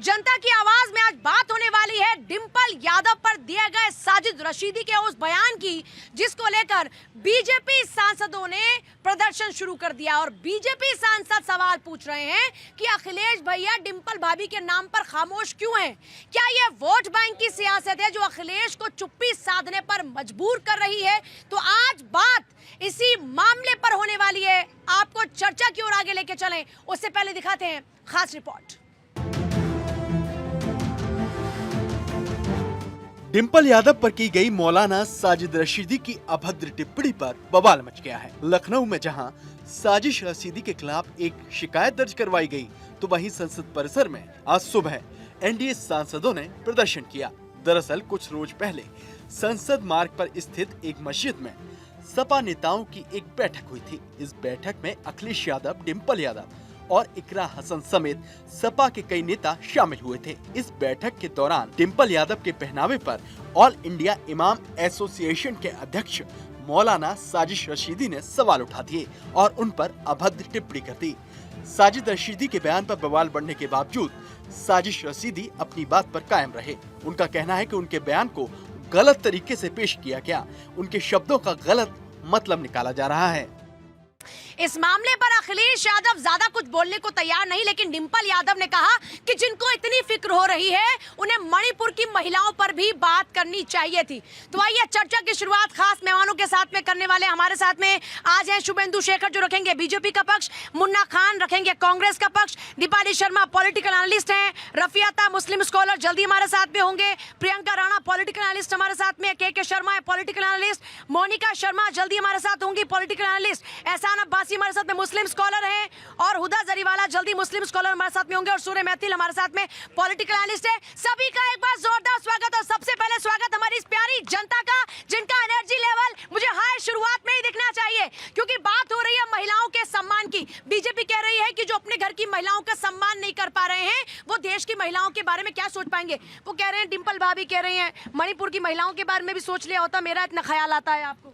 जनता की आवाज में आज बात होने वाली है डिंपल यादव पर दिए गए साजिद रशीदी के उस बयान की, जिसको लेकर बीजेपी सांसदों ने प्रदर्शन शुरू कर दिया। और बीजेपी सांसद सवाल पूछ रहे हैं कि अखिलेश भैया डिंपल भाभी के नाम पर खामोश क्यों हैं? क्या ये वोट बैंक की सियासत है जो अखिलेश को चुप्पी साधने पर मजबूर कर रही है? तो आज बात इसी मामले पर होने वाली है। आपको चर्चा की ओर आगे लेके चलें, उससे पहले दिखाते हैं खास रिपोर्ट। डिंपल यादव पर की गई मौलाना साजिद रशीदी की अभद्र टिप्पणी पर बवाल मच गया है। लखनऊ में जहां साजिश रशीदी के खिलाफ एक शिकायत दर्ज करवाई गई, तो वहीं संसद परिसर में आज सुबह एनडीए सांसदों ने प्रदर्शन किया। दरअसल कुछ रोज पहले संसद मार्ग पर स्थित एक मस्जिद में सपा नेताओं की एक बैठक हुई थी। इस बैठक में अखिलेश यादव, डिंपल यादव और इकरा हसन समेत सपा के कई नेता शामिल हुए थे। इस बैठक के दौरान डिंपल यादव के पहनावे पर ऑल इंडिया इमाम एसोसिएशन के अध्यक्ष मौलाना साजिश रशीदी ने सवाल उठा दिए और उन पर अभद्र टिप्पणी कर दी। साजिद रशीदी के बयान पर बवाल बढ़ने के बावजूद साजिश रशीदी अपनी बात पर कायम रहे। उनका कहना है कि उनके बयान को गलत तरीके से पेश किया गया, उनके शब्दों का गलत मतलब निकाला जा रहा है। इस मामले पर अखिलेश यादव ज्यादा कुछ बोलने को तैयार नहीं, लेकिन डिंपल यादव ने कहा कि जिनको इतनी फिक्र हो रही है उन्हें मणिपुर की महिलाओं पर भी बात करनी चाहिए थी। तो आइए चर्चा की शुरुआत खास मेहमानों के साथ में करने वाले हमारे साथ में आज हैं शुभेंदु शेखर जो रखेंगे बीजेपी का पक्ष, मुन्ना खान रखेंगे कांग्रेस का पक्ष, दीपाली शर्मा पॉलिटिकल एनालिस्ट हैं, रफियाता मुस्लिम स्कॉलर जल्दी हमारे साथ में होंगे, प्रियंका राणा पॉलिटिकल एनालिस्ट हमारे साथ में, के शर्मा है पॉलिटिकल एनालिस्ट, मोनिका शर्मा जल्दी हमारे साथ होंगी पॉलिटिकल एनालिस्ट, एहसान अब्बासी हमारे साथ में मुस्लिम स्कॉलर हैं और हुदा जरीवाला जल्दी मुस्लिम स्कॉलर हमारे साथ में होंगे और सूर्य मैथिल हमारे साथ में पॉलिटिकल एनालिस्ट है। सभी का एक बार जोरदार स्वागत। और सबसे पहले स्वागत हमारी इस प्यारी जनता का जिनका एनर्जी लेवल मुझे हाई शुरुआत में ही दिखना चाहिए, क्योंकि बात हो रही है महिलाओं के सम्मान की। बीजेपी कह रही है कि जो अपने घर की महिलाओं का सम्मान नहीं कर पा रहे हैं वो देश की महिलाओं के बारे में क्या सोच पाएंगे। वो कह रहे हैं, डिंपल भाभी कह रही हैं मणिपुर की महिलाओं के बारे में भी सोच लिया होता, मेरा इतना ख्याल आता है आपको।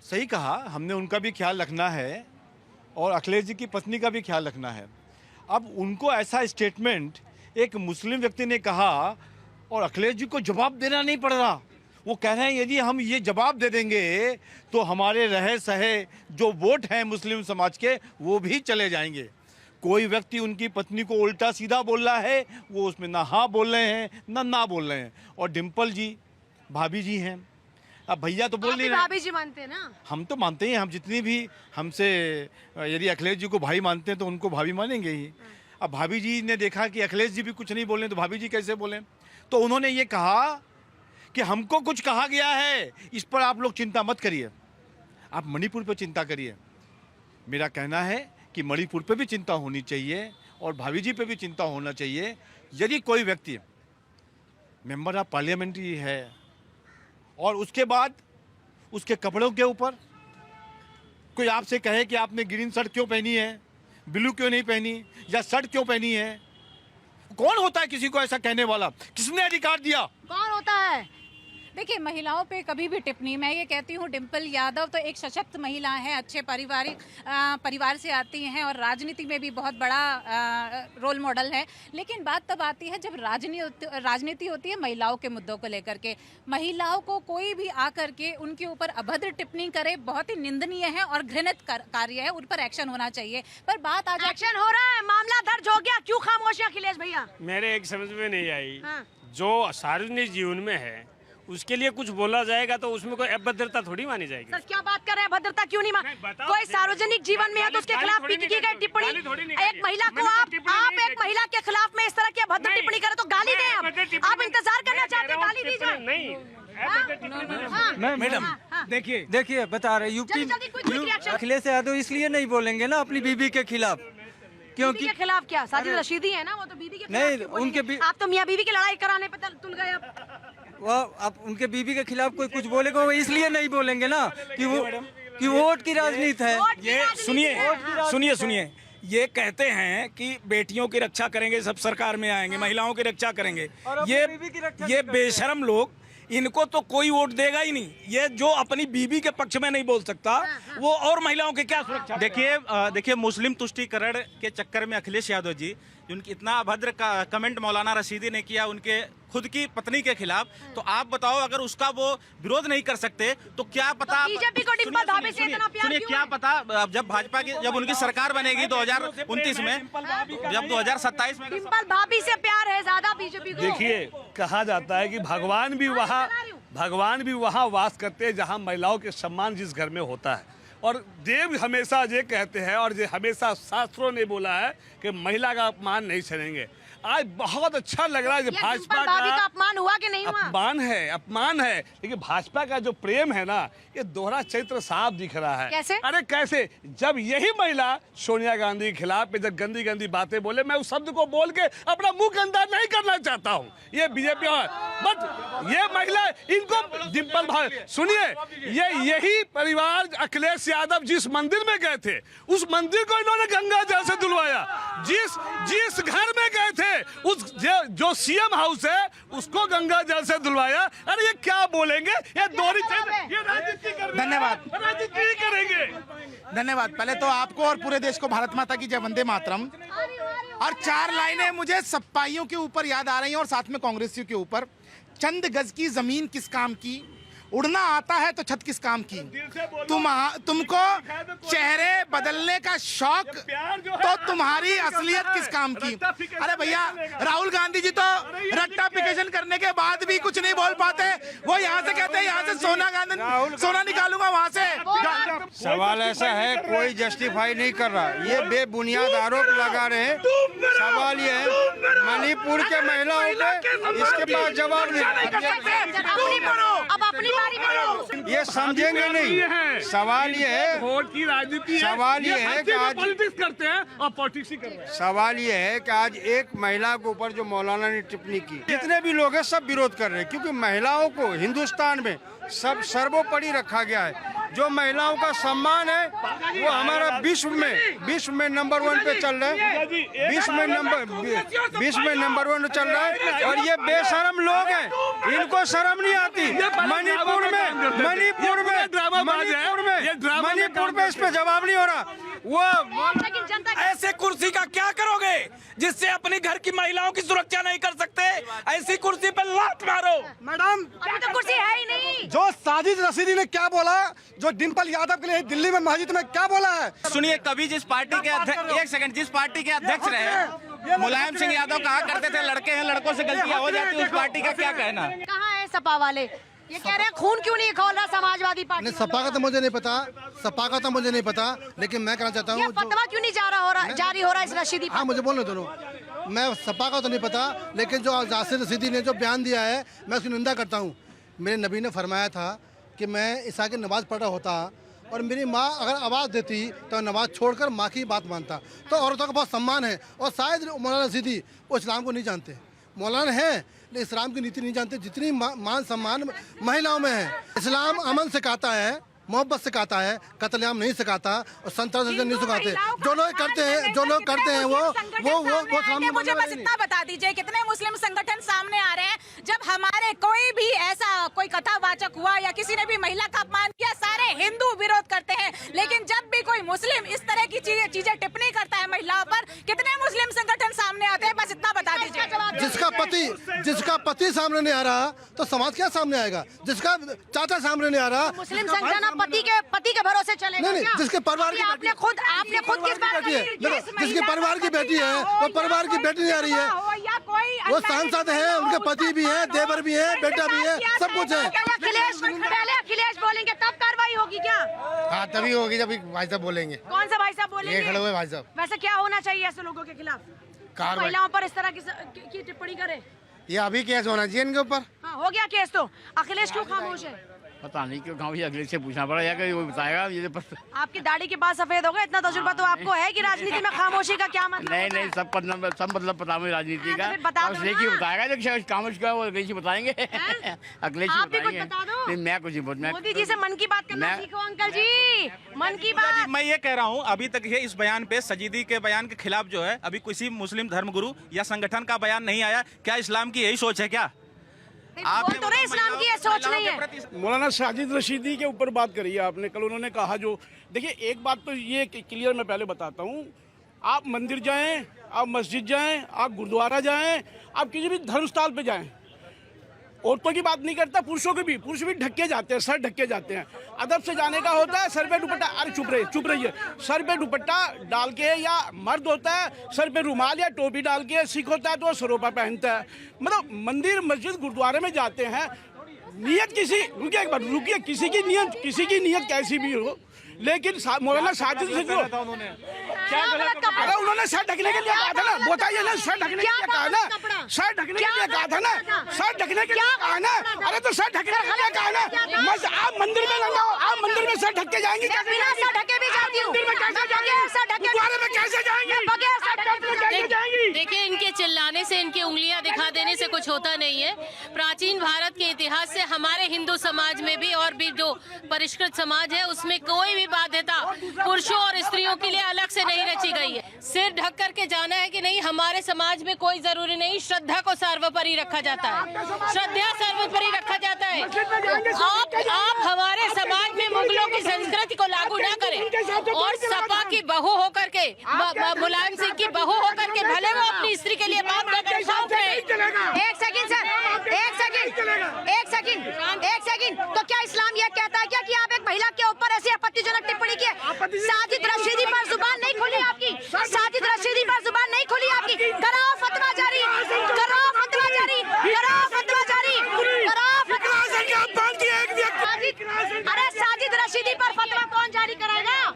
सही कहा, हमने उनका भी ख्याल रखना है और अखिलेश जी की पत्नी का भी ख्याल रखना है। अब उनको ऐसा स्टेटमेंट एक मुस्लिम व्यक्ति ने कहा और अखिलेश जी को जवाब देना नहीं पड़ रहा। वो कह रहे हैं यदि हम ये जवाब दे देंगे तो हमारे रहे सहे जो वोट हैं मुस्लिम समाज के वो भी चले जाएंगे। कोई व्यक्ति उनकी पत्नी को उल्टा सीधा बोल रहा है, वो उसमें ना हाँ बोल रहे हैं ना बोल रहे हैं। और डिंपल जी भाभी जी हैं, अब भैया तो बोल नहीं रहे। भाभी जी मानते हैं ना? हम तो मानते हैं, हम जितनी भी हमसे यदि अखिलेश जी को भाई मानते हैं तो उनको भाभी मानेंगे ही। अब भाभी जी ने देखा कि अखिलेश जी भी कुछ नहीं बोले तो भाभी जी कैसे बोले, तो उन्होंने ये कहा कि हमको कुछ कहा गया है, इस पर आप लोग चिंता मत करिए, आप मणिपुर पर चिंता करिए। मेरा कहना है कि मणिपुर पर भी चिंता होनी चाहिए और भाभी जी पर भी चिंता होना चाहिए। यदि कोई व्यक्ति मेंबर ऑफ पार्लियामेंट्री है और उसके बाद उसके कपड़ों के ऊपर कोई आपसे कहे कि आपने ग्रीन शर्ट क्यों पहनी है, ब्लू क्यों नहीं पहनी या शर्ट क्यों पहनी है, कौन होता है किसी को ऐसा कहने वाला? किसने अधिकार दिया? कौन होता है? देखिए, महिलाओं पे कभी भी टिप्पणी, मैं ये कहती हूँ डिंपल यादव तो एक सशक्त महिला है, अच्छे परिवार से आती हैं और राजनीति में भी बहुत बड़ा रोल मॉडल है। लेकिन बात तब आती है जब राजनीति होती है महिलाओं के मुद्दों को लेकर के। महिलाओं को कोई भी आकर के उनके ऊपर अभद्र टिप्पणी करे, बहुत ही निंदनीय है और घृणित कार्य है, उन पर एक्शन होना चाहिए। पर बात आज एक्शन हो रहा है, मामला दर्ज हो गया, क्यों खामोश है अखिलेश भैया? मेरे एक समझ में नहीं आई। हाँ। जो सार्वजनिक जीवन में है उसके लिए कुछ बोला जाएगा तो उसमें कोई अभद्रता थोड़ी मानी जाएगी। सर क्या बात कर रहे हैं, भद्रता क्यों नहीं कोई सार्वजनिक जीवन में है तो उसके खिलाफ की गई टिप्पणी, एक महिला को आप एक महिला के खिलाफ में इस तरह की अभद्र टिप्पणी करें तो गाली दें? आप इंतजार करना चाहते हैं गाली दी जाए? नहीं मैडम देखिए बता रहे यूपी अखिलेश यादव इसलिए नहीं बोलेंगे ना अपनी बीबी के खिलाफ, क्योंकि के खिलाफ क्या साजिद रशीदी है ना, वो तो बीबी के नहीं, उनके आप तो मियां बीवी की लड़ाई कराने पे तुल गए। अब उनके बीबी के खिलाफ कोई कुछ बोलेगा वो इसलिए नहीं बोलेंगे ना कि वोट की राजनीति है। ये सुनिए ये कहते हैं कि बेटियों की रक्षा करेंगे, सब सरकार में आएंगे, महिलाओं की रक्षा करेंगे। ये बेशरम लोग, इनको तो कोई वोट देगा ही नहीं। ये जो अपनी बीबी के पक्ष में नहीं बोल सकता वो और महिलाओं की क्या सुरक्षा? देखिए मुस्लिम तुष्टीकरण के चक्कर में अखिलेश यादव जी उनकी इतना अभद्र कमेंट मौलाना रशीदी ने किया उनके खुद की पत्नी के खिलाफ, तो आप बताओ अगर उसका वो विरोध नहीं कर सकते तो क्या पता। बीजेपी को डिंपल भाभी से इतना प्यार सुनिए, क्यों क्या है? पता जब भाजपा की जब उनकी सरकार बनेगी 2029 में, जब 2027 में डिंपल भाभी से प्यार है ज्यादा बीजेपी को। देखिए, कहा जाता है कि भगवान भी वहाँ वास करते हैं जहाँ महिलाओं के सम्मान जिस घर में होता है। और देव हमेशा ये कहते हैं और ये हमेशा शास्त्रों ने बोला है कि महिला का अपमान नहीं सहेंगे। आज बहुत अच्छा लग रहा है भाजपा भाभी का अपमान हुआ कि नहीं हुआ? अपमान है, लेकिन भाजपा का जो प्रेम है ना, ये दोहरा चरित्र साफ दिख रहा है। कैसे? अरे कैसे, जब यही महिला सोनिया गांधी के खिलाफ में जब गंदी गंदी बातें बोले, मैं उस शब्द को बोल के अपना मुंह गंदा नहीं करना चाहता हूँ, ये बीजेपी है, बट ये महिला इनको डिंपल भाई सुनिए, ये यही परिवार अखिलेश यादव जिस मंदिर में गए थे, उस मंदिर को इन्होंने गंगा जल से धुलवाया। जिस घर में गए थे, उस जो सीएम हाउस है उसको गंगा जल से धुलवाया। अरे ये क्या बोलेंगे, ये दोहरी ये राजनीति कर रहे हैं। धन्यवाद। राजनीति नहीं करेंगे। धन्यवाद। पहले तो आपको और पूरे देश को भारत माता की जय, वंदे मातरम। और 4 लाइनें मुझे सपाइयों के ऊपर याद आ रही हैं और साथ में कांग्रेसियों के ऊपर। चंद गज की जमीन किस काम की, उड़ना आता है तो छत किस काम की। तुमको चेहरे बदलने का शौक तो तुम्हारी असलियत किस काम की। अरे भैया, राहुल गांधी जी तो रट्टाफिकेशन करने के बाद भी कुछ नहीं बोल पाते। वो यहाँ से कहते हैं यहाँ से सोना निकालूंगा वहाँ से। सवाल ऐसा है, कोई जस्टिफाई नहीं कर रहा, ये बेबुनियाद आरोप लगा रहे हैं। सवाल ये है मणिपुर के महिलाओं पे इसके पास जवाब नहीं। अब अपनी बारी में ये समझेंगे नहीं। सवाल ये है, वोट की राजनीति, सवाल ये है कि आज पॉलिटिक्स करते हैं और पॉलिटिक्स ही कर रहे हैं। सवाल ये है कि आज एक महिला के ऊपर जो मौलाना ने टिप्पणी की, जितने भी लोग हैं सब विरोध कर रहे हैं, क्योंकि महिलाओं को हिंदुस्तान में सब सर्वोपरि रखा गया है। जो महिलाओं का सम्मान है वो हमारा विश्व में नंबर 1 पे चल रहा है। विश्व में नंबर 1 चल रहा है। और ये बेशरम लोग हैं, इनको शर्म नहीं आती। मणिपुर में इस पे जवाब नहीं हो रहा। लेकिन जनता ऐसे कुर्सी का क्या करोगे जिससे अपने घर की महिलाओं की सुरक्षा नहीं कर सकते? ऐसी कुर्सी पे लात मारो। मैडम, अभी तो कुर्सी है ही नहीं। जो साजिद रशीदी ने क्या बोला, जो डिंपल यादव के लिए दिल्ली में मस्जिद में क्या बोला है। सुनिए, कभी जिस पार्टी के जिस पार्टी के अध्यक्ष रहे मुलायम सिंह यादव कहा करते थे लड़के हैं, लड़कों से गलतियां हो जाती है, उस पार्टी का क्या कहना? कहाँ है सपा वाले? ये कह रहे हैं खून क्यों नहीं खोल रहा समाजवादी पार्टी? सपा का तो मुझे नहीं पता, लेकिन मैं कहना चाहता ये हूँ फतवा क्यों नहीं जारी हो रहा इस रशीदी? हाँ, मुझे बोलने दोनों। मैं सपा का तो नहीं पता, लेकिन जो जासिर रशीदी ने जो बयान दिया है मैं उसकी निंदा करता हूँ। मेरे नबी ने फरमाया था कि मैं ईसा की नमाज़ पढ़ रहा होता और मेरी माँ अगर आवाज़ देती तो नमाज़ छोड़कर माँ की बात मानता। तो औरतों का बहुत सम्मान है। और शायद मौलाना रशीदी वो इस्लाम को नहीं जानते, मौलाना है लेकिन इस्लाम की नीति नहीं जानते। जितनी मान सम्मान महिलाओं में है। इस्लाम अमन सिखाता है, मोहब्बत सिखाता है, कत्लेआम नहीं सिखाता और संतर्जन नहीं सिखाते। जो लोग करते हैं वो मुझे बस इतना बता दीजिए, कितने मुस्लिम संगठन सामने आ रहे हैं जब हमारे कोई भी ऐसा कोई कथावाचक हुआ या किसी ने भी महिला का अपमान किया, सारे हिंदू विरोध करते हैं। लेकिन जब भी कोई मुस्लिम इस तरह की चीजें टिप्पणी करता है महिलाओं पर, कितने मुस्लिम संगठन सामने आते हैं? बस इतना बता दीजिए। जिसका पति सामने नहीं आ रहा तो समाज क्या सामने आएगा? जिसका चाचा सामने नहीं आ रहा, मुस्लिम संगठन पति के भरोसे चलेगा नहीं, क्या? जिसके परिवार की आपने खुद किस बात बेटी है, जिसके परिवार की बेटी है वो परिवार की बेटी नहीं आ रही है। वो सांसद है, उनके पति भी है, देवर भी है, बेटा भी है, सब कुछ है। पहले अखिलेश बोलेंगे तब कार्रवाई होगी क्या? हाँ, तभी होगी जब भाई साहब बोलेंगे। कौन सा भाई साहब बोलेंगे? ये खड़े हुए भाई साहब। वैसे क्या होना चाहिए ऐसे लोगों के खिलाफ? महिलाओं पर इस तरह की टिप्पणी करे? ये अभी केस होना चाहिए इनके ऊपर। हाँ, हो गया केस तो। अखिलेश क्यों खामोश है? पता नहीं क्यों खामोश, अखिलेश से पूछना पड़ा या वो बताएगा। ये आपकी दाढ़ी के बाद सफेद हो गए, इतना तजुर्बा तो आपको है कि राजनीति में खामोशी का क्या मतलब? नहीं, सब मतलब पता मुझे राजनीति का। अखिलेश ही बताएगा, लेकिन खामोश का वो अखिलेश बताएंगे। अखिलेश आप भी कुछ बता दो। नहीं, मैं कुछ नहीं बोल। मोदी जी से मन की बात करना सीखो अंकल जी, मन की बात। मैं ये कह रहा हूँ, अभी तक ये इस बयान पे, सजीदी के बयान के खिलाफ जो है, अभी किसी मुस्लिम धर्मगुरु या संगठन का बयान नहीं आया। क्या इस्लाम की यही सोच है क्या? बोल तो रहे इस्लाम की ये सोच नहीं है। मौलाना साजिद रशीदी के ऊपर बात करी है आपने। कल उन्होंने कहा, जो देखिए एक बात तो ये क्लियर मैं पहले बताता हूँ, आप मंदिर जाएं, आप मस्जिद जाएं, आप गुरुद्वारा जाएं, आप किसी भी धर्मस्थल पे जाएं। औरतों की बात नहीं करता, पुरुष भी ढके जाते हैं, सर ढके जाते हैं। अदब से जाने का होता है, सर पे दुपट्टा, अरे चुप रहिए, सर पे दुपट्टा डाल के, या मर्द होता है सर पे रुमाल या टोपी डाल के, सिख होता है तो सरोपा पहनता है। मतलब मंदिर मस्जिद गुरुद्वारे में जाते हैं, नियत किसी, रुकिए, किसी की नियत कैसी भी हो, लेकिन मौलाना साजिद से जो अरे उन्होंने सर ढकने के लिए कहा था ना, बताइए ना, सर ढकने के लिए कहा ना, सर ढकने के लिए कहा था ना, सर ढकने के लिए कहा ना, अरे तो सर ढकने के लिए कहा ना। आप मंदिर में लगा हो, आप मंदिर में सर ढक के जाएंगे, बिना सर ढके भी जाती हूँ, गुरुद्वारे में कैसे जाएंगे? देखिए, इनके चिल्लाने से, इनकी उंगलियां दिखा देने से कुछ होता नहीं है। प्राचीन भारत के इतिहास से हमारे हिंदू समाज में भी और भी जो परिष्कृत समाज है उसमें कोई भी बाध्यता पुरुषों और स्त्रियों के लिए अलग से नहीं रची गई है। सिर ढक करके जाना है कि नहीं, हमारे समाज में कोई जरूरी नहीं, श्रद्धा को सर्वोपरि रखा जाता है, श्रद्धा सर्वोपरि रखा जाता है। आप हमारे समाज में मुगलों की संस्कृति को लागू ना करें और सपा की बहू होकर के, मुलायम सिंह की बहू होकर के भले वो अपनी स्त्री के लिए बात न करें, शांत रहे। एक सेकंड सर, एक सेकंड, तो क्या इस्लाम यह कहता है क्या कि आप एक महिला के ऊपर ऐसी आपत्तिजनक टिप्पणी की? साजिद रशीदी पर जुबान नहीं खुली आपकी, साजिद रशीदी पर जुबान नहीं खुली आपकी। कराओ फतवा जारी, कराओ फतवा जारी, कराओ फतवा जारी, कराओ फतवा जारी। अरे साजिद रशीदी पर फतवा कौन जारी कराएगा?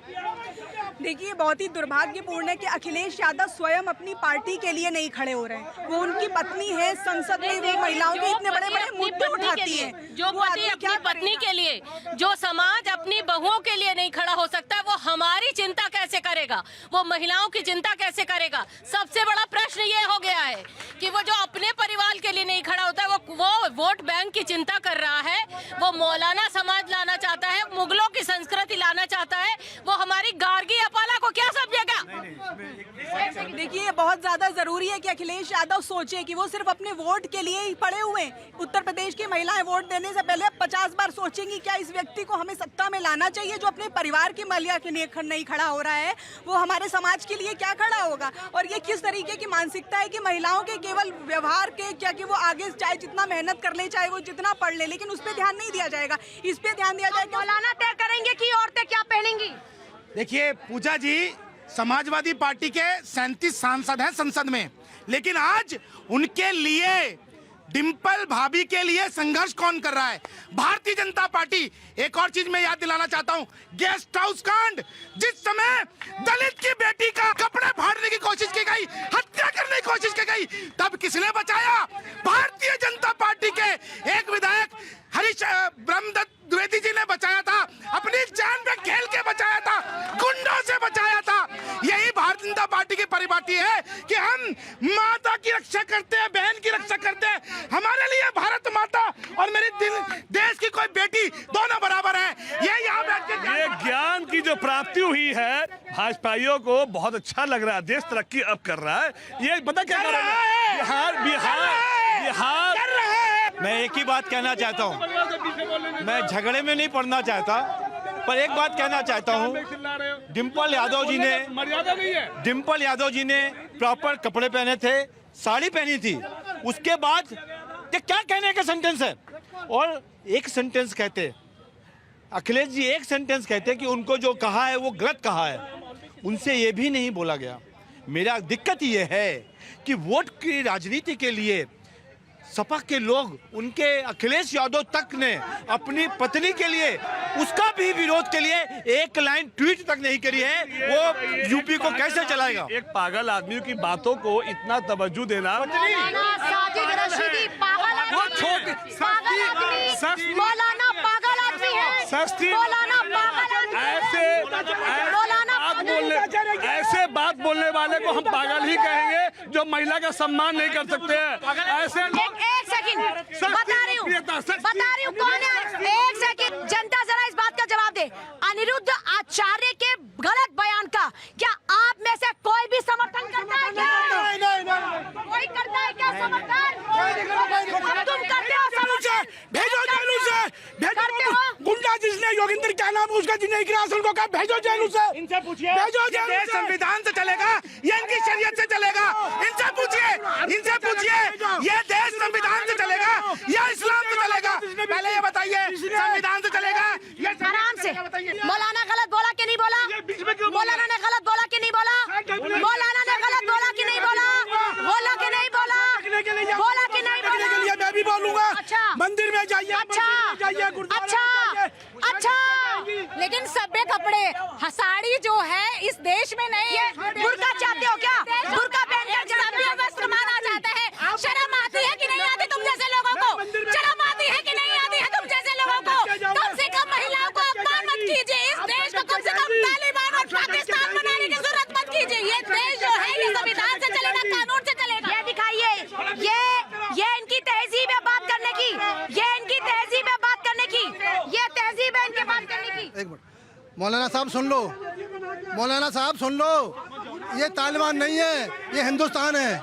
देखिए, बहुत ही दुर्भाग्यपूर्ण है कि अखिलेश यादव स्वयं अपनी पार्टी के लिए नहीं खड़े हो रहे हैं। वो उनकी पत्नी है, संसद में वो महिलाओं के इतने बड़े मुद्दे उठाती है। जो पति अपनी पत्नी के लिए, जो समाज अपनी बहुओं के लिए नहीं खड़ा हो सकता, वो हमारी चिंता कैसे करेगा? वो महिलाओं की चिंता कैसे करेगा? सबसे बड़ा प्रश्न ये हो गया है कि वो जो अपने परिवार के लिए नहीं खड़ा होता है, वो वोट बैंक की चिंता कर रहा है, वो मौलाना समाज लाना चाहता है, मुगलों की संस्कृति लाना चाहता है, वो हमारी गार्गी अपाला को क्या समझेगा? देखिए, ये बहुत ज्यादा जरूरी है कि अखिलेश यादव सोचे कि वो सिर्फ अपने वोट के लिए ही पड़े हुए हैं। उत्तर प्रदेश की महिलाएं वोट देने से पहले 50 बार सोचेंगी क्या इस व्यक्ति को हमें सत्ता में लाना चाहिए, जो अपने परिवार की महिला के लिए नहीं खड़ा हो रहा है, वो हमारे समाज के लिए क्या खड़ा होगा? और ये किस तरीके की मानसिकता है कि महिलाओं के केवल व्यवहार के क्या, कि वो आगे चाहे जितना मेहनत कर ले, चाहे वो जितना पढ़ ले, लेकिन उस पर ध्यान नहीं दिया जाएगा। इस पे ध्यान दिया जाएगा। मौलाना तय करेंगे कि औरतें क्या पहनेंगी। देखिए पूजा जी, समाजवादी पार्टी के 37 सांसद हैं संसद में, लेकिन आज उनके लिए, डिम्पल भाभी के लिए संघर्ष कौन कर रहा है? भारतीय जनता पार्टी। एक और चीज मैं याद दिलाना चाहता हूं, गेस्ट हाउस कांड, जिस समय दलित की बेटी का कपड़े फाड़ने की कोशिश की गई, हत्या करने की कोशिश की गई, तब किसने बचाया? भारतीय जनता पार्टी के एक विधायक हरीश ब्रह्मदत्त द्विवेदी जी ने बचाया था, अपनी जान पे खेल के बचाया था, गुंडों से बचाया था। यही भारतीय जनता पार्टी की परिपाटी है कि हम माता की रक्षा करते हैं, बहन की रक्षा करते हैं। हमारे लिए भारत माता और मेरे देश की कोई बेटी दोनों बराबर है। ये यहाँ बैठ के ये ज्ञान की जो प्राप्ति हुई है, भाजपाइयों को बहुत अच्छा लग रहा है। देश तरक्की अब कर रहा है। ये पता क्या कर रहा है? बिहार मैं एक ही बात कहना चाहता हूँ, मैं झगड़े में नहीं पड़ना चाहता, पर एक बात कहना चाहता हूँ, डिम्पल यादव जी ने प्रॉपर कपड़े पहने थे, साड़ी पहनी थी, उसके बाद ये क्या कहने का सेंटेंस है? और एक सेंटेंस कहते, अखिलेश जी एक सेंटेंस कहते कि उनको जो कहा है वो गलत कहा है, उनसे ये भी नहीं बोला गया। मेरा दिक्कत ये है कि वोट की राजनीति के लिए सपा के लोग, उनके अखिलेश यादव तक ने अपनी पत्नी के लिए, उसका भी विरोध के लिए एक लाइन ट्वीट तक नहीं करी है। वो यूपी को कैसे चलाएगा? एक पागल आदमी की बातों को इतना तवज्जो देना, साजिद रशीदी पागल आदमी, मौलाना पागल आदमी है, मौलाना पागल ऐसे बात बोलने वाले को हम पागल ही कहेंगे जो महिला का सम्मान नहीं कर सकते हैं। ऐसे लोग, एक सेकंड बता रही हूँ कौन है। एक सेकंड, जनता जरा इस बात का जवाब दे। अनिरुद्ध आचार्य के गलत बयान का क्या आप में से कोई भी समर्थन करता है क्या? कोई करता है क्या समर्थन? तुम करते हो समर्थन? भेजो, करते हो? गुंडा जिसने योगिंदर क्या नाम उसका जिन्हें गिरासन को कहा भेजो जेल उसे, इनसे पूछिए भेजो ये जेल देश उसे। संविधान से चलेगा या इनकी शरीयत से चलेगा? इनसे पूछिए ये देश संविधान से चलेगा या इस्लाम से चलेगा? पहले ये बताइए, संविधान से चलेगा या आराम से। मौलाना गलत बोला कि नहीं बोला? मौलाना ने गलत बोला कि नहीं बोला? मौलाना ने गलत बोला कि नहीं बोला? बोला कि नहीं बोला? बोला कि नहीं बोला? मैं भी बोलूंगा। अच्छा। मंदिर में जाइए, अच्छा, जाइए, गुरुद्वारा अच्छा, में जाइए। अच्छा। लेकिन सभ्य कपड़े साड़ी जो है इस देश में नहीं है। बुर्का चाहते हो क्या? बुर्का पहनकर सभ्य वस्त्र माना जाता है। शर्म आती है कि नहीं आती तुम जैसे लोगों को? शर्म आती है कि नहीं आती है तुम जैसे लोगों को? कम से कम महिलाओं को अपमान मत कीजिए। इस देश को कम से कम तालिबान और पाकिस्तान बनाने की जरूरत मत कीजिए। ये देश जो है ये संविधान से चलेगा, कानून से चलेगा। ये दिखाइए, ये इनकी तहजीब है बात करने की, ये इनकी तहजीब है बात करने की, ये तहजीब है इनके बात करने की। एक मिनट, मौलाना साहब सुन लो, मौलाना साहब सुन लो, ये तालिबान नहीं है, ये हिंदुस्तान है।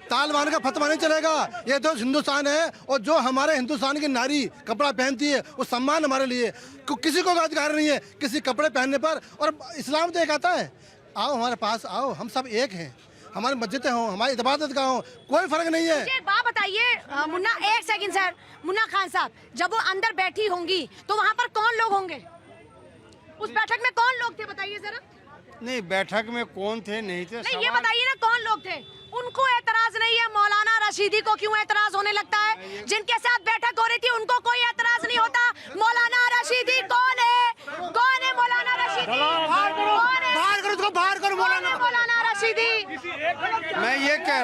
तालिबान का फतवा नहीं चलेगा, ये तो हिंदुस्तान है। और जो हमारे हिंदुस्तान की नारी कपड़ा पहनती है वो सम्मान हमारे लिए, किसी को अधिकार नहीं है किसी कपड़े पहनने पर। और इस्लाम तो एक आता है, आओ हमारे पास आओ, हम सब एक हैं, हमारी मस्जिदें हों, हमारी इबादत गाह हों, कोई फर्क नहीं है। मुझे एक बात बताइए मुन्ना, एक सेकंड सर, मुन्ना खान साहब, जब वो अंदर बैठी होंगी तो वहाँ पर कौन लोग होंगे? उस बैठक में कौन लोग थे बताइए जरा। नहीं, बैठक में कौन थे नहीं थे, नहीं ये बताइए ना कौन लोग थे? उनको एतराज नहीं है, मौलाना रशीदी को क्यों एतराज होने लगता है? जिनके साथ बैठक हो रही थी उनको कोई एतराज नहीं होता। मौलाना रशीदी कौन है? कौन है मौलाना रशीदी? बाहर करो उसको, बाहर करो मौलाना रशीदी। मैं ये कह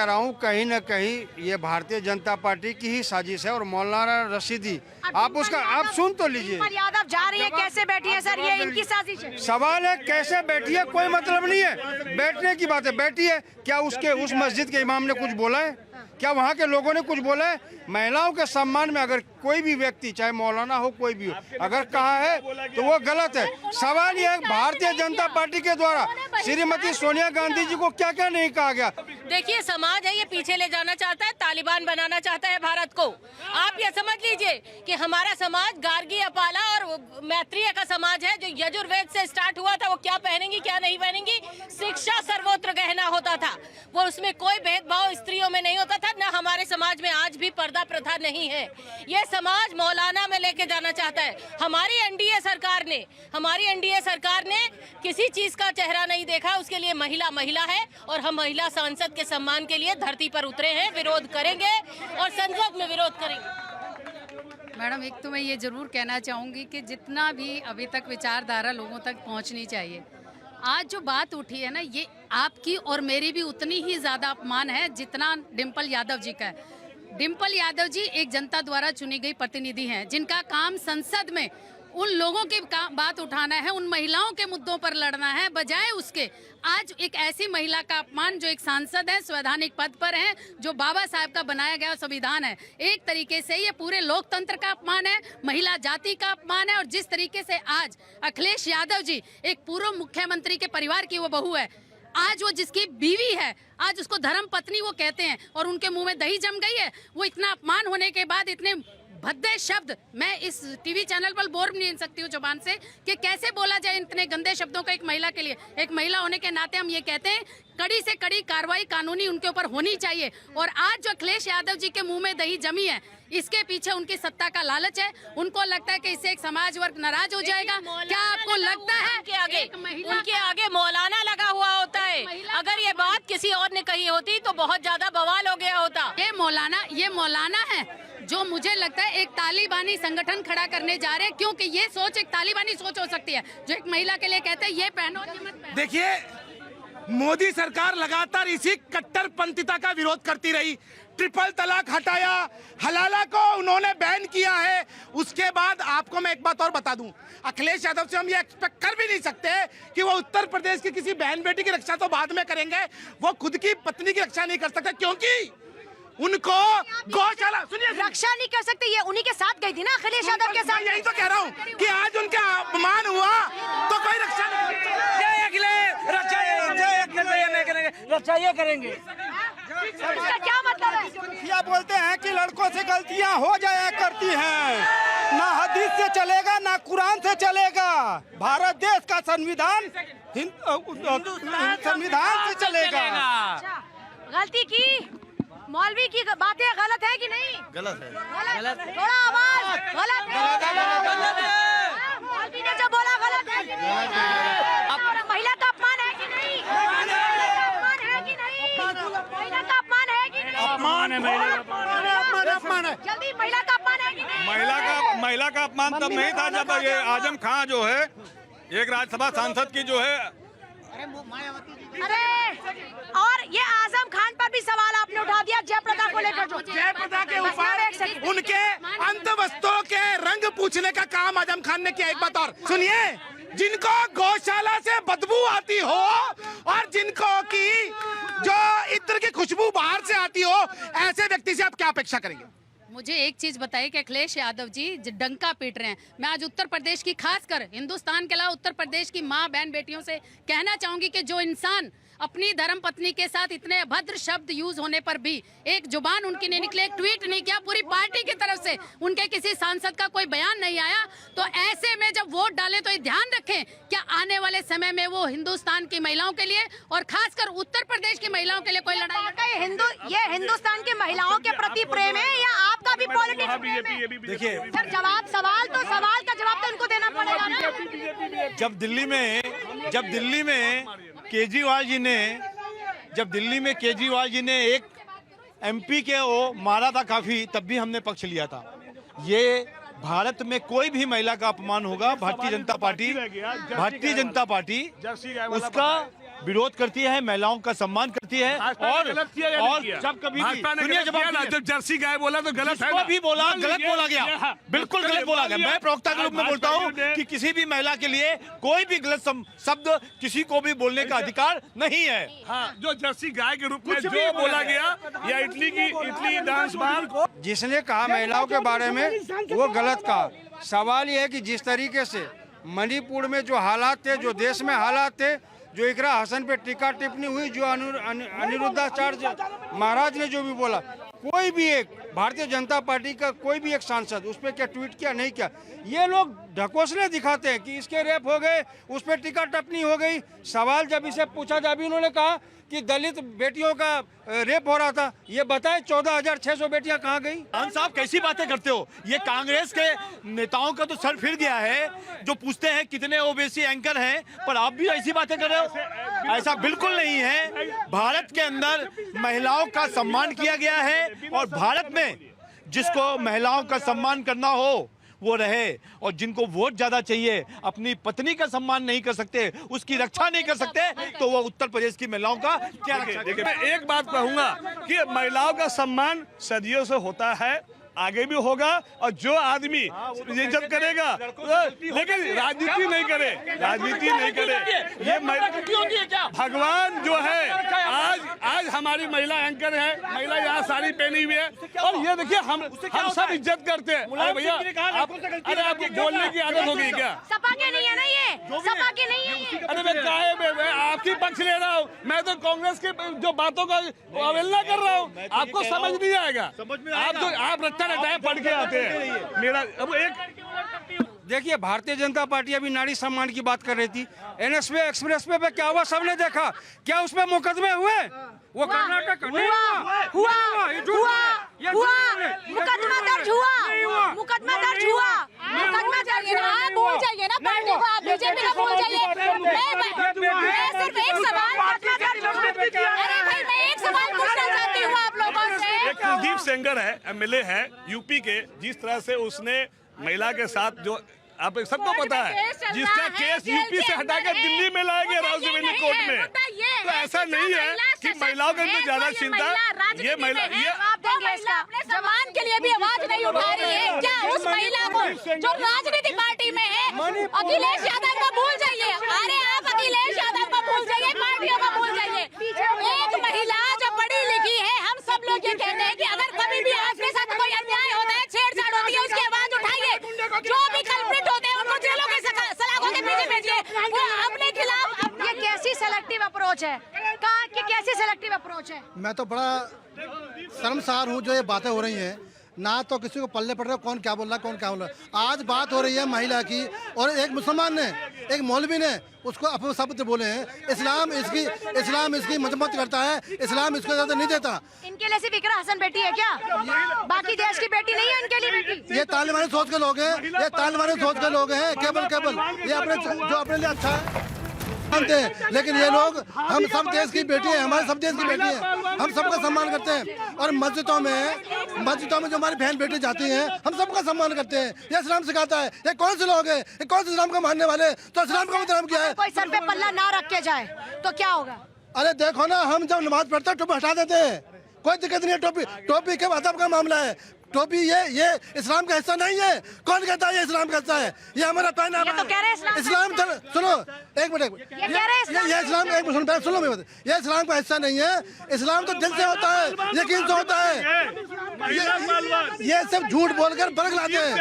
रहा हूँ कहीं न कहीं ये भारतीय जनता पार्टी की ही साजिश है। और मौलाना रशीदी, आप सुन तो लीजिए। डिम्पल यादव जा रही है, कैसे बैठी है सर? ये इनकी साजिश है। सवाल है कैसे बैठी है, कोई मतलब नहीं है, बैठने की बात है। बैठी है, क्या उस मस्जिद के इमाम ने कुछ बोला है? क्या वहाँ के लोगों ने कुछ बोला है? महिलाओं के सम्मान में अगर कोई भी व्यक्ति, चाहे मौलाना हो कोई भी हो, अगर कहा है तो वो गलत है। सवाल ये है भारतीय जनता पार्टी के द्वारा श्रीमती सोनिया गांधी जी को क्या क्या नहीं कहा गया। देखिए, समाज है ये पीछे ले जाना चाहता है, तालिबान बनाना चाहता है भारत को। आप ये समझ लीजिए कि हमारा समाज गार्गी, अपाला और मैत्रेय का समाज है। जो यजुर्वेद से स्टार्ट हुआ था, वो क्या पहनेंगी क्या नहीं पहनेंगी, शिक्षा सर्वोच्च गहना होता था, वो उसमें कोई भेदभाव स्त्रियों में नहीं होता था। न हमारे समाज में आज भी पर्दा प्रथा नहीं है। ये समाज मौलाना में लेके जाना चाहता है। हमारी एनडीए सरकार ने किसी चीज का चेहरा नहीं देखा, उसके लिए महिला महिला है। और हम महिला सांसद के सम्मान के लिए धरती पर उतरे हैं, विरोध करेंगे और संसद में विरोध करेंगे। मैडम, एक तो मैं ये ज़रूर कहना चाहूँगी कि जितना भी अभी तक विचारधारा लोगों तक पहुँचनी चाहिए, आज जो बात उठी है ना, ये आपकी और मेरी भी उतनी ही ज़्यादा अपमान है जितना डिम्पल यादव जी का है। डिम्पल यादव जी एक जनता द्वारा चुनी गई प्रतिनिधि हैं, जिनका काम संसद में उन लोगों की बात उठाना है, उन महिलाओं के मुद्दों पर लड़ना है, बजाय उसके आज एक ऐसी महिला का अपमान जो एक सांसद है, संवैधानिक पद पर है, जो बाबा साहब का बनाया गया संविधान है। एक तरीके से ये पूरे लोकतंत्र का अपमान है, महिला जाति का अपमान है। और जिस तरीके से आज अखिलेश यादव जी एक पूर्व मुख्यमंत्री के परिवार की वो बहू है, आज वो जिसकी बीवी है, आज उसको धर्म पत्नी वो कहते हैं और उनके मुंह में दही जम गई है। वो इतना अपमान होने के बाद इतने भद्दे शब्द मैं इस टीवी चैनल पर बोल नहीं सकती हूँ जुबान से कि कैसे बोला जाए इतने गंदे शब्दों का एक महिला के लिए। एक महिला होने के नाते हम ये कहते हैं कड़ी से कड़ी कार्रवाई कानूनी उनके ऊपर होनी चाहिए। और आज जो अखिलेश यादव जी के मुंह में दही जमी है, इसके पीछे उनकी सत्ता का लालच है। उनको लगता है कि इससे एक समाज वर्ग नाराज हो जाएगा। क्या आपको लगता है उनके आगे मौलाना लगा हुआ होता है? अगर ये बात किसी और ने कही होती तो बहुत ज्यादा बवाल हो गया होता। ये मौलाना है जो मुझे लगता है एक तालिबानी संगठन खड़ा करने जा रहे हैं, क्योंकि ये सोच एक तालिबानी सोच हो सकती है जो एक महिला के लिए कहते हैं ये पहनो ये मत पहनो। देखिए, मोदी सरकार लगातार इसी कट्टरपंथिता का विरोध करती रही। ट्रिपल तलाक हटाया, हलाला को उन्होंने बैन किया है। उसके बाद आपको मैं एक बात और बता दूं, अखिलेश यादव से हम ये एक्सपेक्ट कर भी नहीं सकते कि वो उत्तर प्रदेश की किसी बहन बेटी की रक्षा तो बाद में करेंगे, वो खुद की पत्नी की रक्षा नहीं कर सकते, क्योंकि उनको गौशाला रक्षा नहीं कर सकते। ये उन्हीं के साथ गई थी ना, अखिलेश यादव के साथ। यही तो कह रहा हूँ कि आज उनका अपमान हुआ तो कोई रक्षा नहीं। जय अखिलेश, रक्षा ये करेंगे। इसका क्या मतलब है? क्या बोलते हैं कि लड़कों से गलतियां हो जाया करती हैं, ना हदीस से से चलेगा ना कुरान से चलेगा। भारत देश का संविधान संविधान से चलेगा। अच्छा, गलती की मौलवी की बातें गलत है कि नहीं? गलत है। गलत। थोड़ा आवाज गलत है। मौलवी ने जो बोला गलत है कि नहीं? महिला का अपमान है कि नहीं? अपमान है कि नहीं? महिला का अपमान है कि नहीं? अपमान है, अपमान है। जल्दी, महिला का अपमान है कि नहीं? महिला का अपमान तब नहीं था जब ये आजम खां जो है एक राज्यसभा सांसद की जो है। अरे, और ये आजम खान पर भी सवाल आपने उठा दिया जयप्रदा को लेकर। जो जयप्रदा के ऊपर उनके अंतवस्त्रों के रंग पूछने का काम आजम खान ने किया। एक बात और सुनिए, जिनको गौशाला से बदबू आती हो और जिनको की जो इत्र की खुशबू बाहर से आती हो, ऐसे व्यक्ति से आप क्या अपेक्षा करेंगे? मुझे एक चीज बताइए कि अखिलेश यादव जी डंका पीट रहे हैं। मैं आज उत्तर प्रदेश की, खासकर हिंदुस्तान के अलावा उत्तर प्रदेश की माँ बहन बेटियों से कहना चाहूंगी कि जो इंसान अपनी धर्म पत्नी के साथ इतने अभद्र शब्द यूज होने पर भी एक जुबान उनकी नहीं निकले, एक ट्वीट नहीं किया, पूरी पार्टी की तरफ से उनके किसी सांसद का कोई बयान नहीं आया, तो ऐसे में जब वोट डालें तो ये ध्यान रखें क्या आने वाले समय में वो हिंदुस्तान की महिलाओं के लिए और खासकर उत्तर प्रदेश की महिलाओं के लिए कोई लड़ाई? ये हिंदुस्तान की महिलाओं के प्रति प्रेम है या आपका भी पॉलिटिक्स प्रेम है? देखिए सर, सवाल का जवाब तो उनको देना पड़ेगा ना। जब दिल्ली में केजरीवाल जी ने एक एमपी के वो मारा था काफी, तब भी हमने पक्ष लिया था। ये भारत में कोई भी महिला का अपमान होगा, भारतीय जनता पार्टी उसका विरोध करती है, महिलाओं का सम्मान करती है। और जब कभी जब जर्सी गाय बोला तो गलत है, भी बोला, गलत बोला गया, बिल्कुल गलत बोला गया। मैं प्रवक्ता के रूप में बोलता हूँ कि किसी भी महिला के लिए कोई भी गलत शब्द किसी को भी बोलने का अधिकार नहीं है। हाँ, जो जर्सी गाय के रूप में जो बोला गया या इटली डांस बार, जिसने कहा महिलाओं के बारे में वो गलत कहा। सवाल ये है कि जिस तरीके से मणिपुर में जो हालात थे, जो देश में हालात थे, जो इकरा हसन पे टीका टिप्पणी हुई, जो अनिरुद्धाचार्य महाराज ने जो भी बोला, कोई भी एक भारतीय जनता पार्टी का कोई भी एक सांसद उस पर क्या ट्वीट किया, नहीं किया। ये लोग ढकोसले दिखाते हैं कि इसके रेप हो गए, उस पर टीका टिप्पणी हो गई। सवाल जब इसे पूछा जाए, उन्होंने कहा कि दलित बेटियों का रेप हो रहा था। ये बताएं 14,600 बेटियां कहाँ गई? खान साहब कैसी बातें करते हो? ये कांग्रेस के नेताओं का तो सर फिर गया है, जो पूछते हैं कितने ओबीसी एंकर हैं, पर आप भी ऐसी बातें कर रहे हो। ऐसा बिल्कुल नहीं है। भारत के अंदर महिलाओं का सम्मान किया गया है और भारत में जिसको महिलाओं का सम्मान करना हो वो रहे, और जिनको वोट ज्यादा चाहिए, अपनी पत्नी का सम्मान नहीं कर सकते, उसकी रक्षा नहीं कर सकते, तो वो उत्तर प्रदेश की महिलाओं का क्या रक्षा? देखिए, मैं एक बात कहूंगा कि महिलाओं का सम्मान सदियों से होता है, आगे भी होगा, और जो आदमी इज्जत करेगा, लेकिन राजनीति नहीं करे, ये भगवान जो है। आज हमारी महिला एंकर है, महिला यहाँ साड़ी पहनी हुई है, और ये देखिए हम सब इज्जत करते हैं। अरे भैया, अरे आपको बोलने की आदत हो गई क्या? सपा के नहीं है ना, ये सपा के नहीं है। अरे मैं आपकी पक्ष ले रहा हूँ, मैं तो कांग्रेस की जो बातों का अवहेलना कर रहा हूँ। आपको समझ नहीं आएगा, आप रट्टा रटाए पढ़ के आते हैं। मेरा अब एक देखिए, भारतीय जनता पार्टी अभी नारी सम्मान की बात कर रही थी। एनएसपी एक्सप्रेस पे क्या हुआ सबने देखा? क्या उस पे मुकदमे हुए? वो कर्नाटक हुआ, मुकदमा दर्ज हुआ। आप भूल जाइए ना पार्टी को, आप बीजेपी को भूल जाइए। मैं सिर्फ एक सवाल, अरे भाई मैं एक सवाल पूछना चाहती हूँ आप लोगों से। एक कुलदीप सेंगर है, एमएलए है यूपी के, जिस तरह से उसने महिला के साथ जो आप सबको पता है, जिसका केस यूपी से हटाकर दिल्ली में लाया गया राउजवेली कोर्ट में, तो ऐसा नहीं है कि महिलाओं के अंदर ज्यादा चिंता। ये महिला अपने सम्मान के लिए भी आवाज नहीं उठा रही है क्या? उस महिला को जो राजनीतिक पार्टी में है, अखिलेश यादव को भूल जाइए। अरे आप अखिलेश यादव को भूल जाइए, पार्टियों को भूल जाइए। एक महिला जो पढ़ी लिखी है, हम सब लोग ये कहते हैं कि अगर कभी भी आपके साथ कोई अन्याय होता है, छेड़छाड़ होती है, उसकी आवाज उठाइए। जो भी कल्प्रिट होते हैं उनको जेलों के सलाखों के पीछे भेजिए। वो अपने खिलाफ। ये कैसी सेलेक्टिव अप्रोच है? कहा कि कैसी सेलेक्टिव अप्रोच है? मैं तो बड़ा शर्मसार हूँ जो ये बातें हो रही हैं। ना तो किसी को पल्ले पड़ रहा है कौन क्या बोल रहा है, कौन क्या बोल रहा है। आज बात हो रही है महिला की, और एक मुसलमान ने, एक मौलवी ने उसको अपशब्द बोले हैं। इस्लाम इसकी मजम्मत करता है, इस्लाम इसको ज़्यादा नहीं देता। इनके लिए सिर्फ इकरा हसन बेटी है क्या? बाकी देश की बेटी नहीं है इनके लिए बेटी? ये तालिबानी सोच के लोग हैं, ये तालिबानी सोच के लोग हैं, केवल ये अपने जो अपने लिए अच्छा है मानते हैं। लेकिन ये लोग, हम सब देश की बेटी है, हमारे सब देश की बेटी है, हम सबका सम्मान करते हैं। और मस्जिदों में जो हमारी बहन बेटी जाती हैं, हम सबका सम्मान करते हैं। ये इस्लाम सिखाता है। ये कौन से लोग हैं, ये कौन से इस्लाम को मानने वाले? तो इस्लाम का मतलब क्या है? कोई सर पे पल्ला ना रख के जाए तो क्या होगा? अरे देखो ना, हम जब नमाज पढ़ते हैं टोपी हटा देते हैं, कोई दिक्कत नहीं है। टोपी के अदब का मामला है। टोपी ये इस्लाम का हिस्सा नहीं है। कौन कहता है ये इस्लाम का हिस्सा है? ये हमारा पहनावा है। तो कह रहे हैं इस्लाम सुनो एक मिनट, ये इस्लाम एक मिनट सुनो मेरी बात। ये इस्लाम का हिस्सा नहीं है। इस्लाम तो दिल से होता है, यकीन से होता है। ये सब झूठ बोलकर बरक लाते हैं।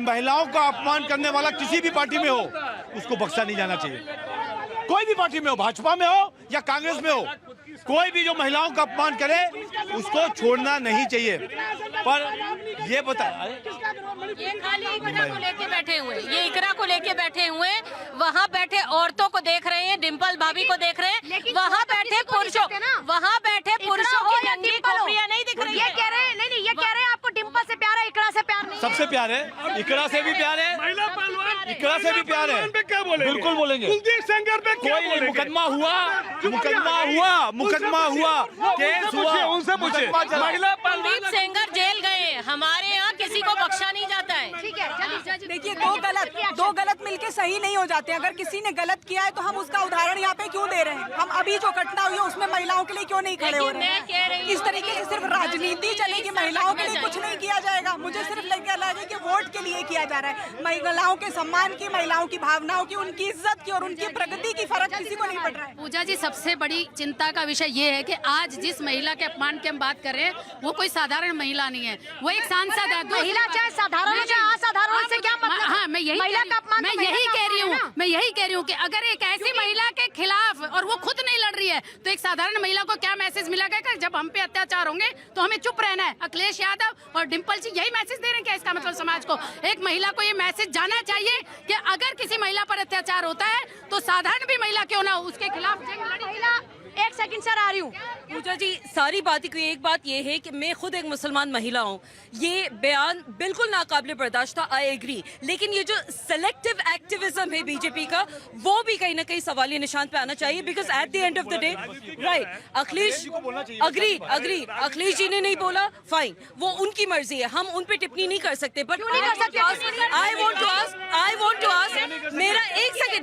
महिलाओं का अपमान करने वाला किसी भी पार्टी में हो, उसको बख्शा नहीं जाना चाहिए। कोई भी पार्टी में हो, भाजपा में हो या कांग्रेस में हो, कोई भी जो महिलाओं का अपमान करे उसको छोड़ना नहीं चाहिए। पर ये बता, ये खाली इकरा को लेके बैठे हुए, ये इकरा को लेके बैठे हुए, वहाँ बैठे औरतों को देख रहे हैं, डिम्पल भाभी को देख रहे हैं, वहाँ बैठे पुरुषों की नंगी खोपड़ियाँ नहीं दिख रही। ये कह रहे हैं नहीं, ये कह रहे हैं आपको डिम्पल से प्यार है, इकरा से प्यार नहीं। सबसे प्यार है, इकरा से भी प्यार है, इकरा से भी प्यार है। बिल्कुल बोलेंगे। कोई मुकदमा हुआ, केस हुआ, उनसे पूछे। कुलदीप सेंगर जेल गए, हमारे यहाँ किसी को बख्शा नहीं जाता है। ठीक है, देखिए दो गलत मिलके सही नहीं हो जाते। अगर किसी ने गलत किया है तो हम उसका उदाहरण यहाँ पे क्यों दे रहे हैं? हम अभी जो घटना हुई है उसमें महिलाओं के लिए क्यों नहीं खड़े हो रहे हैं? इस तरीके से सिर्फ राजनीति चलेगी, महिलाओं के लिए कुछ नहीं किया जाएगा। मुझे सिर्फ लगे कि वोट के लिए किया जा रहा है। महिलाओं के सम्मान की, महिलाओं की भावनाओं की, उनकी इज्जत की और उनकी प्रगति की फर्क किसी को नहीं पड़ रहा है। पूजा जी, सबसे बड़ी चिंता का विषय ये है कि आज जिस महिला के अपमान की हम बात कर रहे हैं वो कोई साधारण महिला नहीं है, वो एक सांसद है। महिला चाहे साधारण हो चाहे असाधारण, से क्या मतलब? हाँ, मैं यही कह रही हूँ कि अगर एक ऐसी महिला के खिलाफ, और वो खुद नहीं लड़ रही है, तो एक साधारण महिला को क्या मैसेज मिला कि जब हम पे अत्याचार होंगे तो हमें चुप रहना है? अखिलेश यादव और डिम्पल जी यही मैसेज दे रहे हैं क्या? इसका मतलब समाज को, एक महिला को ये मैसेज जाना चाहिए कि अगर किसी महिला पर अत्याचार होता है तो साधारण भी महिला क्यों ना हो, उसके खिलाफ जंग। एक सेकंड सर, आ रही हूँ। पूजा जी, सारी बात की एक बात ये है कि मैं खुद एक मुसलमान महिला हूँ, ये बयान बिल्कुल नाकाबिले बर्दाश्त था, आई एग्री। लेकिन ये जो सेलेक्टिव एक्टिविज्म है बीजेपी का, वो भी कहीं ना कहीं सवालिया निशान पे आना चाहिए। Because at the end of the day, right, Akhilesh agree, Akhilesh ji ने नहीं बोला, फाइन, वो उनकी मर्जी है, हम उन पे टिप्पणी नहीं कर सकते। But I want to ask,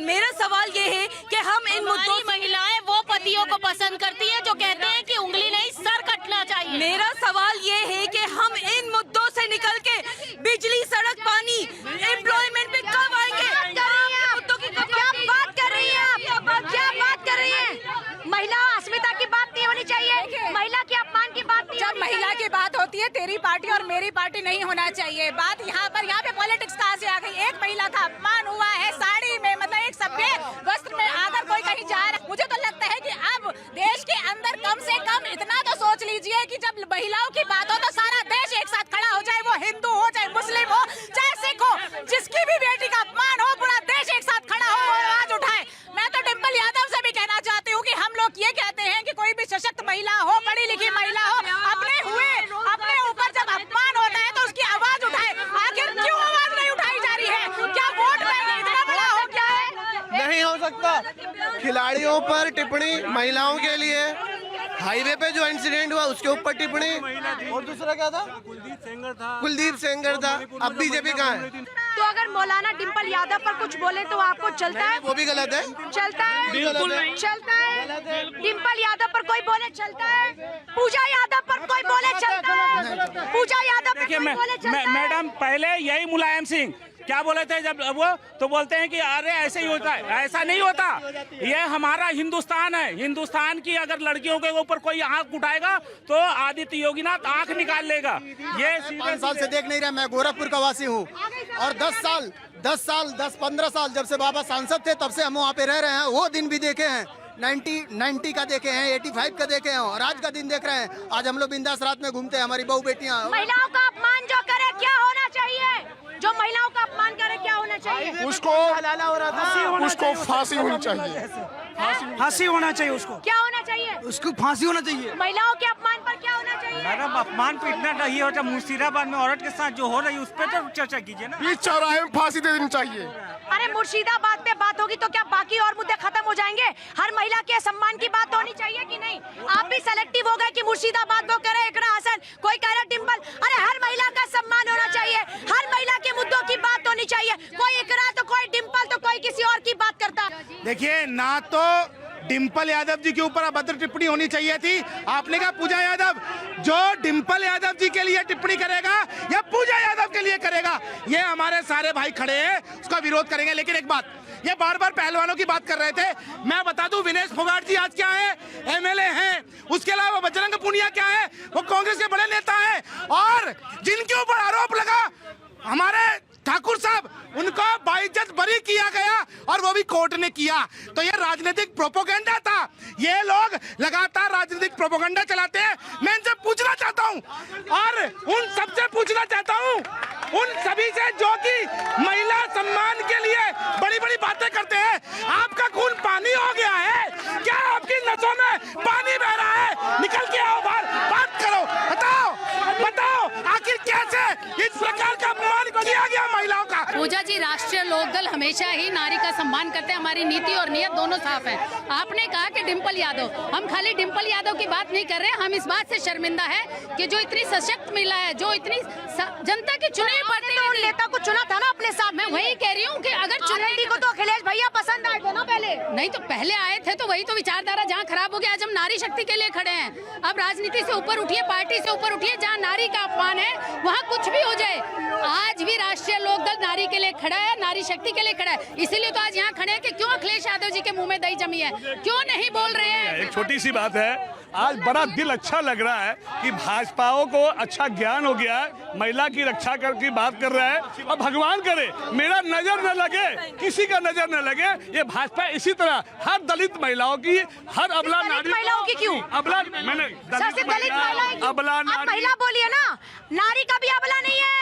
मेरा सवाल ये है कि हम इन मुद्दों, महिलाएं वो पतियों को पसंद करती है जो कहते हैं कि उंगली नहीं सर कटना चाहिए। मेरा सवाल ये है कि हम इन मुद्दों से निकल के बिजली, सड़क, पानी, एम्प्लॉयमेंट पे कब आएंगे? क्या बात कर रही हैं? महिला अस्मिता की बात नहीं होनी चाहिए, महिला के अपमान की बात नहीं। जब महिला की बात होती है, तेरी पार्टी और मेरी पार्टी नहीं होना चाहिए। बात यहाँ पे पॉलिटिक्स कहाँ से आ गई? एक महिला का अपमान हुआ है साड़ी में, मतलब एक सफेद वस्त्र में आकर कोई कहीं जा रहा है। मुझे तो लगता है कि अब देश के अंदर कम से कम इतना तो सोच लीजिए कि जब महिलाओं की बात हो तो सारा देश एक साथ खड़ा हो जाए, वो हिंदू हो चाहे मुस्लिम हो चाहे सिख हो, जिसकी भी बेटी का अपमान हो पूरा देश एक साथ खड़ा हो और आवाज उठाए। मैं तो डिम्पल यादव से भी कहना चाहती हूँ कि हम लोग ये कहते हैं कि कोई भी सशक्त महिला हो, पढ़ी लिखी महिला हो, अपने ऊपर जब अपमान होता है तो उसकी आवाज उठाए। आखिर क्यों आवाज नहीं उठाई जा रही है? क्या वोट बैंक इतना बड़ा हो गया है? नहीं हो सकता। खिलाड़ियों पर टिप्पणी, महिलाओं के लिए हाईवे पे जो इंसिडेंट हुआ उसके ऊपर टिप्पणी, और दूसरा क्या था? कुलदीप सेंगर था। अब बीजेपी कहाँ है? तो अगर मौलाना डिम्पल यादव पर कुछ बोले तो आपको चलता है? वो भी गलत है। चलता है, बिल्कुल नहीं चलता है। डिम्पल यादव पर कोई बोले चलता है, पूजा यादव पर कोई बोले चलता है, पूजा यादव पर कोई बोले चलता है। मैडम, पहले यही मुलायम सिंह क्या बोले थे जब वो, तो बोलते हैं कि अरे ऐसे ही होता है, ऐसा नहीं होता। ये हमारा हिंदुस्तान है, हिंदुस्तान की अगर लड़कियों के ऊपर कोई आंख उठाएगा तो आदित्य योगीनाथ आंख निकाल लेगा। ये 5 साल से देख नहीं रहा। मैं गोरखपुर का वासी हूँ और 10-15 साल जब से बाबा सांसद थे तब से हम वहाँ पे रह रहे हैं। वो दिन भी देखे हैं 90 का देखे हैं, 85 का देखे हैं और आज का दिन देख रहे हैं। आज हम लोग बिंदास रात में घूमते हैं, हमारी बहू बेटियां। महिलाओं का अपमान जो करे क्या होना चाहिए? जो महिलाओं का अपमान करे क्या होना चाहिए? उसको फांसी होनी चाहिए। फांसी होना चाहिए उसको। क्या होना चाहिए? उसको फांसी होना चाहिए। महिलाओं के अपमान पर क्या होना चाहिए? मैडम अपमान तो इतना नहीं होता, मुर्शिदाबाद में औरत के साथ जो हो रही है उस पर तो चर्चा कीजिए ना। बीच चौराहे में फांसी दे देनी चाहिए। अरे मुर्शिदाबाद पे बात होगी तो क्या बाकी और मुद्दे खत्म हो जाएंगे? हर महिला के सम्मान की बात होनी चाहिए कि नहीं? आप भी सेलेक्टिव हो गए कि मुर्शिदाबाद वो करे इकरा हसन, कोई कह रहा डिम्पल। अरे हर महिला का सम्मान होना चाहिए, हर महिला के मुद्दों की बात होनी चाहिए। कोई इकरा तो कोई डिम्पल तो कोई किसी और की बात करता। देखिए, ना तो डिम्पल यादव जी के ऊपर अभद्र टिप्पणी होनी चाहिए थी। आपने कहा पूजा यादव, जो डिम्पल यादव जी के लिए टिप्पणी करेगा या पूजा यादव के लिए करेगा, ये हमारे सारे भाई खड़े हैं, उसका विरोध करेंगे। लेकिन एक बात, ये बार बार पहलवानों की बात कर रहे थे, मैं बता दूं विनेश फोगाट जी आज क्या है, एमएलए हैं। उसके अलावा बजरंग पुनिया क्या है, वो कांग्रेस के बड़े नेता हैं। और जिनके ऊपर आरोप लगा, हमारे ठाकुर साहब, उनको बाइज्जत बरी किया गया और वो भी कोर्ट ने किया। तो ये राजनीतिक प्रोपोगंडा था। ये लोग लगातार राजनीतिक प्रोपोगंडा चलाते हैं। मैं इनसे पूछना चाहता हूं और उन सबसे पूछना चाहता हूं, उन सभी से जो कि महिला सम्मान के लिए बड़ी बड़ी बातें करते हैं, आपका खून पानी हो गया है क्या? आपकी नसों में पानी बह रहा है? निकल के आओ बाहर, बात करो, बताओ आखिर कैसे इस प्रकार का अपमान किया गया महिलाओं का? पूजा जी, राष्ट्रीय लोकदल हमेशा ही नारी का सम्मान करते हैं। हमारी नीति और नियत दोनों साफ है। आपने कहा कि डिम्पल यादव, हम खाली डिम्पल यादव की बात नहीं कर रहे, हम इस बात से शर्मिंदा है कि जो इतनी सशक्त महिला है, जो इतनी जनता की चुने हुए नेता को चुना था ना अपने साथ। मैं वही कह रही हूँ कि अगर चुनौती को तो अखिलेश भैया पसंद आए थे ना पहले। नहीं तो पहले आए थे, तो वही तो विचारधारा जहाँ खराब हो गया। आज हम नारी शक्ति के लिए खड़े हैं। अब राजनीति से ऊपर उठिए, पार्टी से ऊपर उठिए। जहाँ नारी का अपमान है वहाँ कुछ भी हो जाए, आज भी राष्ट्रीय लोकदल नारी के लिए खड़ा है, नारी शक्ति के लिए खड़ा है। इसीलिए तो आज यहाँ खड़े हैं कि क्यों अखिलेश यादव जी के मुंह में दही जमी है, क्यों नहीं बोल रहे हैं। एक छोटी सी बात है, आज बड़ा दिल अच्छा लग रहा है कि भाजपाओं को अच्छा ज्ञान हो गया है, महिला की रक्षा की बात कर रहा है। और भगवान करे मेरा नजर न लगे, किसी का नजर न लगे, ये भाजपा इसी तरह हर दलित महिलाओं की, हर अबला नारी महिलाओं की क्यों? अबला, मैंने दलित महिला, अबला नारी, महिला बोलिए ना। नारी का भी अबला नहीं है,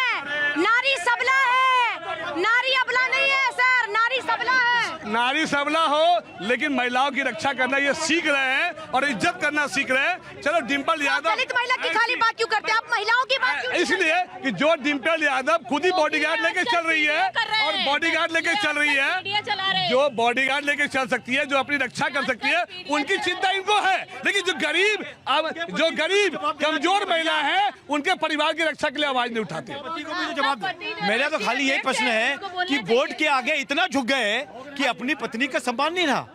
नारी सबला है, नारी अबला नहीं है सर, नारी सबला है। नारी सबला हो, लेकिन महिलाओं की रक्षा करना ये सीख रहे हैं और इज्जत करना सीख रहे हैं। चलो डिम्पल यादव, दलित महिला की खाली बात क्यों करते हैं आप? महिलाओं की बात क्यों? इसलिए कि जो डिम्पल यादव खुद ही बॉडीगार्ड लेके चल रही है और बॉडीगार्ड लेके चल रही है, जो बॉडीगार्ड लेके चल सकती है, जो अपनी रक्षा कर सकती है, उनकी चिंता इनको है। लेकिन जो गरीब कमजोर महिला है, उनके परिवार की रक्षा के लिए आवाज नहीं उठाते। मेरा तो खाली यही प्रश्न है कि वोट के आगे इतना झुक गए कि अपनी पत्नी का सम्मान नहीं रहा।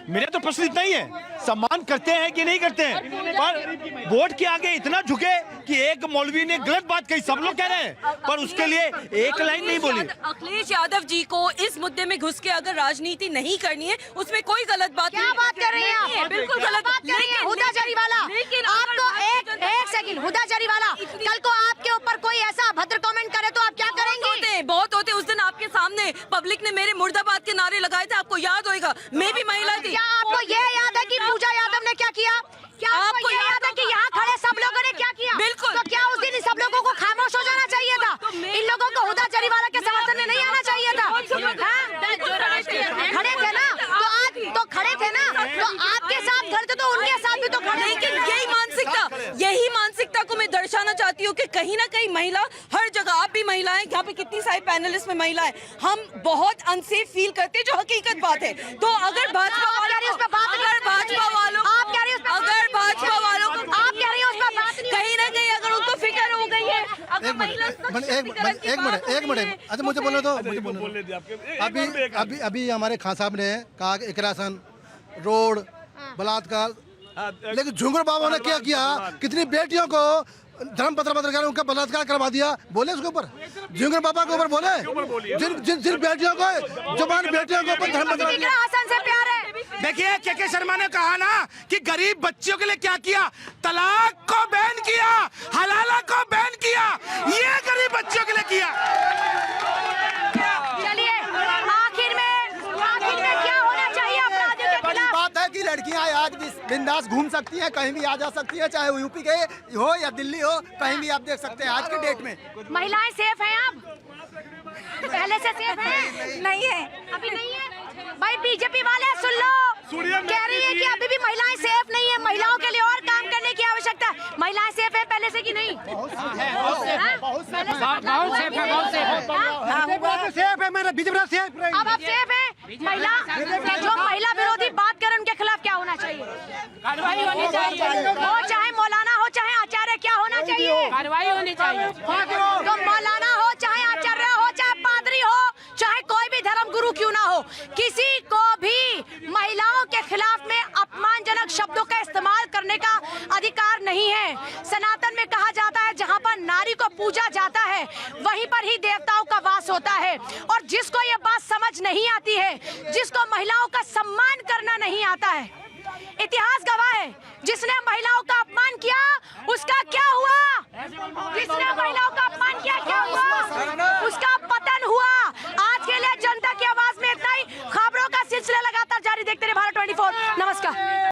मेरा तो प्रश्न इतना ही है, सम्मान करते हैं कि नहीं करते हैं, पर वोट के आगे इतना झुके कि एक मौलवी ने गलत बात कही, सब लोग कह रहे हैं, पर उसके लिए एक लाइन नहीं बोली। अखिलेश यादव जी को इस मुद्दे में घुस के अगर राजनीति नहीं करनी है, उसमें कोई गलत बात नहीं। क्या बात कर रही हैं आप? बिल्कुल गलत बात कर रही हैं। हुदा जरीवाला, आपको एक सेकंड, हुदा जरीवाला, कल को आपके ऊपर कोई ऐसा अभद्र कमेंट करे तो आप क्या करेंगे? बहुत होते। उस दिन आपके सामने पब्लिक ने मेरे मुर्दाबाद के नारे लगाए थे, आपको याद होगा। मैं भी महिला थी। क्या आपको ये याद है कि पूजा यादव ने क्या किया? क्या आपको ये याद है कि यहाँ खड़े सब लोगों ने क्या किया? बिल्कुल। तो क्या उस दिन सब लोगों को खामोश हो जाना चाहिए था? इन लोगों को हुदा जरीवाला के समर्थन में नहीं आना चाहिए था? खड़े थे ना, तो आज तो खड़े थे ना, तो आपके साथ खड़े थे तो उनके साथ भी तो खड़े। लेकिन यही मानसिकता को मैं दर्शाना चाहती हूँ कि कहीं ना कहीं महिला हर जगह, आप भी महिला है, यहाँ पे कितनी सारी पैनलिस्ट में महिला है, हम बहुत अनसेफ फील करते हैं, जो हकीकत बात है। तो अगर भाजपा वालों आप कह रही हो उस पर बात नहीं, कहीं ना कहीं अगर उनको फिक्र हो गई है, अगर महिला एक मिनट, अच्छा मुझे बोलो तो अभी हमारे खान साहब ने कहा कि इकरासन, रोड, बलात्कार, लेकिन झुंगर बाबा ने क्या किया? कितनी बेटियों को धर्मपत्र पत्रकार उनका बलात्कार करवा दिया। बोले उसके ऊपर, झुंगर बाबा के ऊपर बोले, जिन बेटियों को, जवान बेटियों के ऊपर धर्मपत्र। हसन से प्यार है। देखिए के शर्मा ने कहा ना कि गरीब बच्चियों के लिए क्या किया, तलाक को बैन किया, हलाला को बैन किया, ये गरीब बच्चियों के लिए किया। चलिए आखिर में क्या होना चाहिए अपराधियों के खिलाफ? बात है कि महिलाएं आज भी बिंदास घूम सकती हैं, कहीं भी आ जा सकती है, चाहे वो यूपी के हो या दिल्ली हो, कहीं भी आप देख सकते हैं आज के डेट में। महिलाएं सेफ हैं अब? पहले से सेफ हैं? नहीं है, अभी नहीं है। भाई बीजेपी वाले सुन लो, कह रही है कि अभी भी महिलाएं सेफ नहीं है, महिलाओं के लिए और काम करने की आवश्यकता है। महिलाएं सेफ है पहले से कि नहीं? बहुत सेफ है, बहुत सेफ है, मेरा बीजेपी सेफ रही। अब आप सेफ है? महिला जो महिला विरोधी बात करें उनके खिलाफ क्या होना चाहिए? कार्रवाई होनी चाहिए। हो चाहे मौलाना हो चाहे आचार्य, क्या होना चाहिए? कार्रवाई होनी चाहिए। तो मौलाना हो चाहे आचार्य हो चाहे पादरी हो चाहे कोई भी धर्म गुरु क्यों ना हो, किसी को भी महिलाओं के खिलाफ में अपमानजनक शब्दों का इस्तेमाल करने का अधिकार नहीं है। सनातन में कहा जाता है जहां पर नारी को पूजा जाता है वहीं पर ही देवताओं का वास होता है। और जिसको ये बात समझ नहीं आती है, जिसको महिलाओं का सम्मान करना नहीं आता है, इतिहास गवाह है, जिसने महिलाओं का अपमान किया उसका क्या हुआ? जिसने महिलाओं का अपमान किया क्या हुआ?